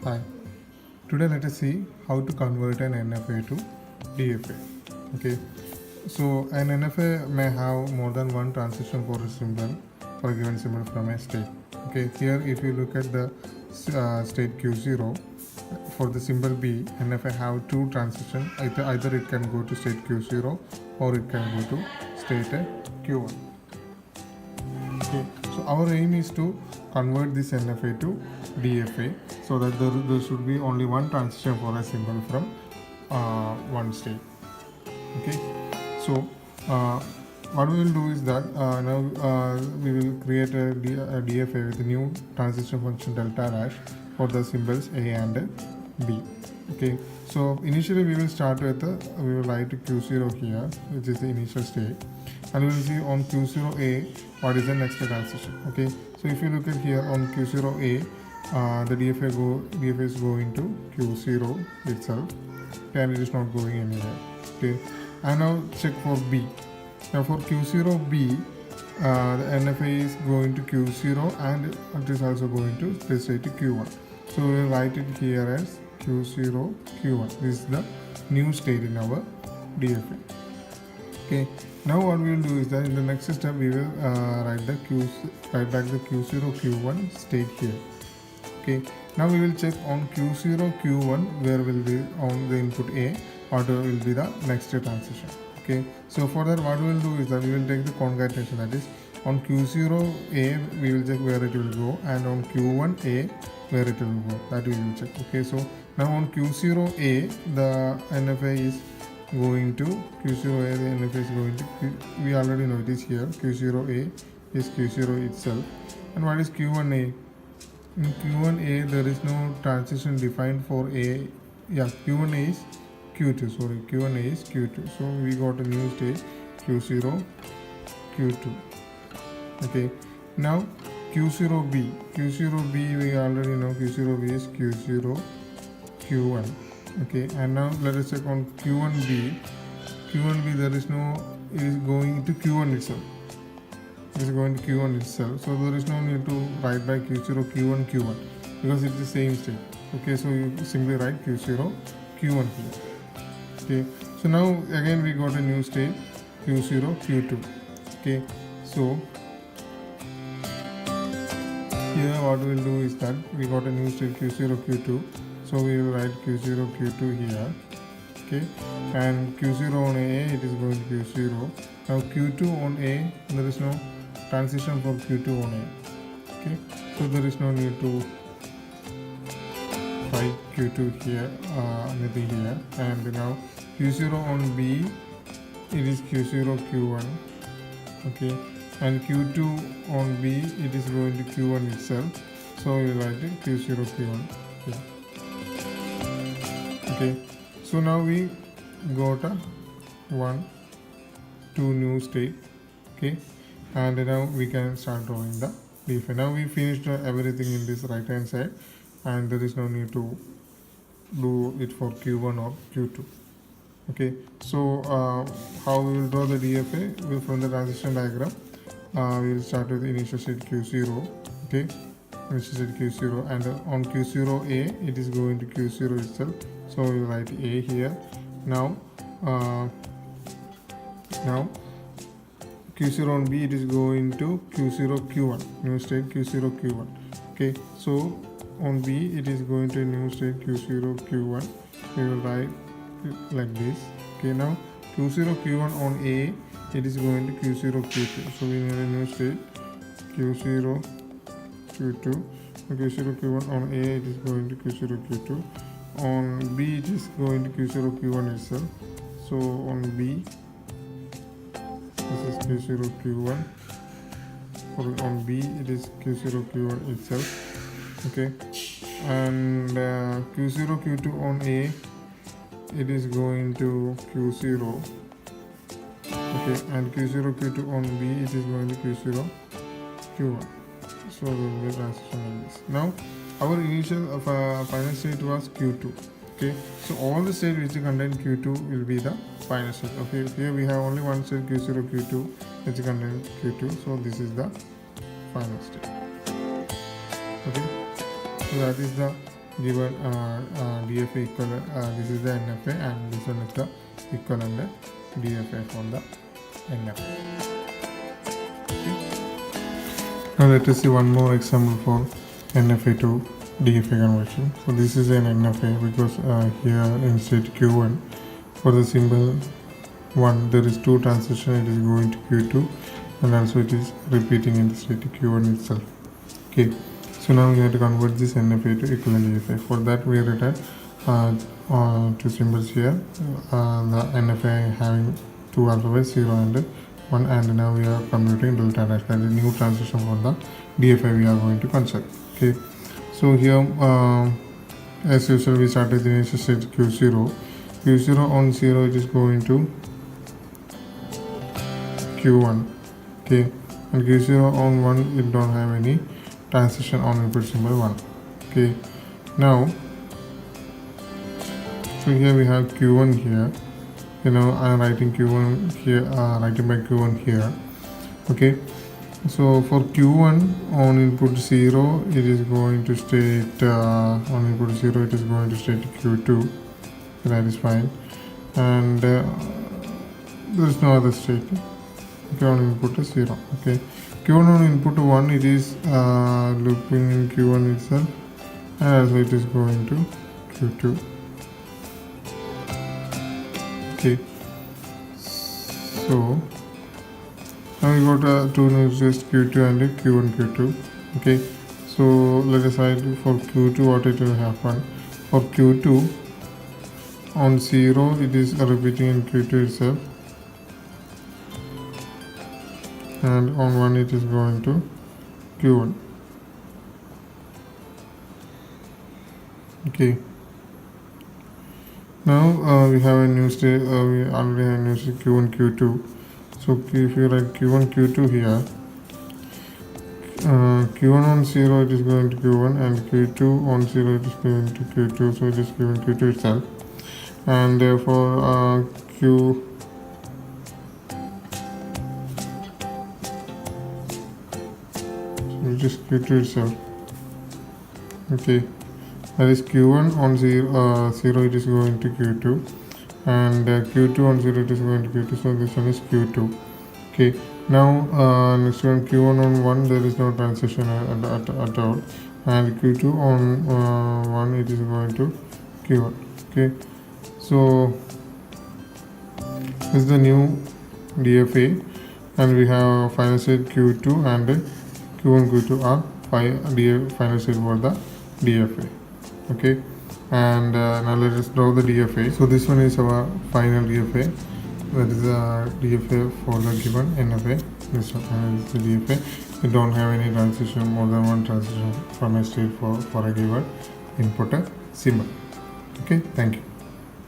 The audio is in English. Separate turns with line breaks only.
Hi. Today let us see how to convert an NFA to DFA. Okay. So an NFA may have more than one transition for a symbol, for a given symbol from a state. Okay. Here if you look at the state Q0 for the symbol B, NFA have two transitions. Either it can go to state Q0 or it can go to state Q1. Okay, so our aim is to convert this NFA to DFA so that there should be only one transition for a symbol from one state. Okay, so what we will do is that now we will create a DFA with a new transition function delta dash for the symbols A and B. Okay, so initially we will start with we will write Q0 here, which is the initial state, and we will see on Q0A what is the next transition. Okay, so if you look at here on Q0A, the DFA is going to Q0 itself, and it is not going anywhere. Okay, and now check for B. Now for Q0B, the NFA is going to Q0 and it is also going to the state Q1. So we will write it here as Q0 Q1. This is the new state in our DFA. Okay, now what we will do is that in the next step we will write back the Q0 Q1 state here. Okay, now we will check on Q0 Q1 where will be on the input A, what will be the next transition. Okay, so for that what we will do is that we will take the concatenation, that is on Q0A we will check where it will go, and on Q1A where it will go, that we will check. Okay, so now on Q0A the NFA is going to Q0A, the NFA is going to we already know it is here. Q0A is Q0 itself. And what is Q1A? In Q1A there is no transition defined for A. Yeah, Q1A is Q2, sorry, Q1A is Q2. So we got a new state Q0 Q2. Okay, now Q0B we already know Q0B is Q0 Q1. Okay, and now let us check on Q1B. There is no, it is going to Q1 itself. It is going to Q1 itself. So there is no need to write back Q0 Q1 because it's the same state. Okay, so you simply write Q0 Q1 here. Okay, so now again we got a new state Q0 Q2. Okay, so here what we will do is that we got a new state Q0 Q2. So we will write Q0 Q2 here. Okay, and Q0 on A it is going to Q0. Now Q2 on A, there is no transition for Q2 on A. Okay, so there is no need to write Q2 here, anything here. And now Q0 on B, it is Q0 Q1. Okay, and Q2 on B, it is going to Q1 itself. So we will write it Q0 Q1. Okay. Okay, so now we got a 2 new state. Okay, and now we can start drawing the DFA. Now we finished everything in this right hand side, and there is no need to do it for Q1 or Q2. Okay, so how we will draw the DFA? From the transition diagram, we will start with the initial state Q0. Okay, initial state Q0, and on Q0A it is going to Q0 itself. So we will write A here. Now Q0 on B, it is going to Q0 Q1, new state Q0 Q1. Okay, so on B it is going to new state Q0 Q1. We will write it like this. Okay, now Q0 Q1 on A, it is going to Q0 Q2. So we need a new state Q0 Q2. Q0 Q1 on A, it is going to Q0 Q2. On B it is going to Q0 Q1 itself. So on B this is Q0 Q1, or on B it is Q0 Q1 itself. Okay, and Q0 Q2 on A, it is going to Q0. Okay, and Q0 Q2 on B, it is going to Q0 Q1. So there will be a transition like this. Now our initial final state was Q2. Okay, so all the states which contain Q2 will be the final state. Okay, here we have only one state Q0 Q2 which contains Q2. So this is the final state. Okay, so that is the given DFA equivalent. This is the NFA and this one is the equivalent DFA for the NFA. Now let us see one more example for NFA to DFA conversion. So this is an NFA because here in state Q1 for the symbol 1 there is 2 transition, it is going to Q2 and also it is repeating in the state Q1 itself. Okay, so now we have to convert this NFA to equivalent DFA. For that we written 2 symbols here, the NFA having 2 alphabets 0 and 1, and now we are computing delta dash, that is new transition for the DFA we are going to construct. Okay, so here as usual we started the initial state Q0 on 0 it is going to Q1. Okay, and Q0 on 1 it don't have any transition on input symbol 1. Okay, now so here we have Q1 here, I am writing Q1 here, writing by Q1 here. Okay, so for Q1 on input 0 it is going to state on input 0 it is going to state Q2, that is fine, and there is no other state. Okay, on input is 0. Okay, Q1 on input 1 it is looping in Q1 itself, and also it is going to Q2. Okay, so now we got 2 nodes, Q2 and Q1 Q2. Okay, so let us write for Q2 what it will happen. For Q2 on 0 it is repeating in Q2 itself, and on 1 it is going to Q1. Okay, now we have a new state, we already have a new state Q1 Q2. So if you write Q1 Q2 here, Q1 on 0 it is going to Q1 and Q2 on 0 it is going to Q2, so it is given Q2 itself, and therefore Q it is Q2 itself. Okay, that is Q1 on 0 it is going to Q2, and Q2 on 0 it is going to Q2, so this one is Q2. Okay, now next one Q1 on 1 there is no transition at all, and Q2 on 1 it is going to Q1. Okay, so this is the new DFA, and we have final state Q2 and Q1 Q2 are final state for the DFA. Okay, and now let us draw the DFA. So this one is our final DFA, that is the DFA for the given NFA. This one is the DFA. We don't have any transition, more than one transition from a state for a given input symbol. Okay, thank you.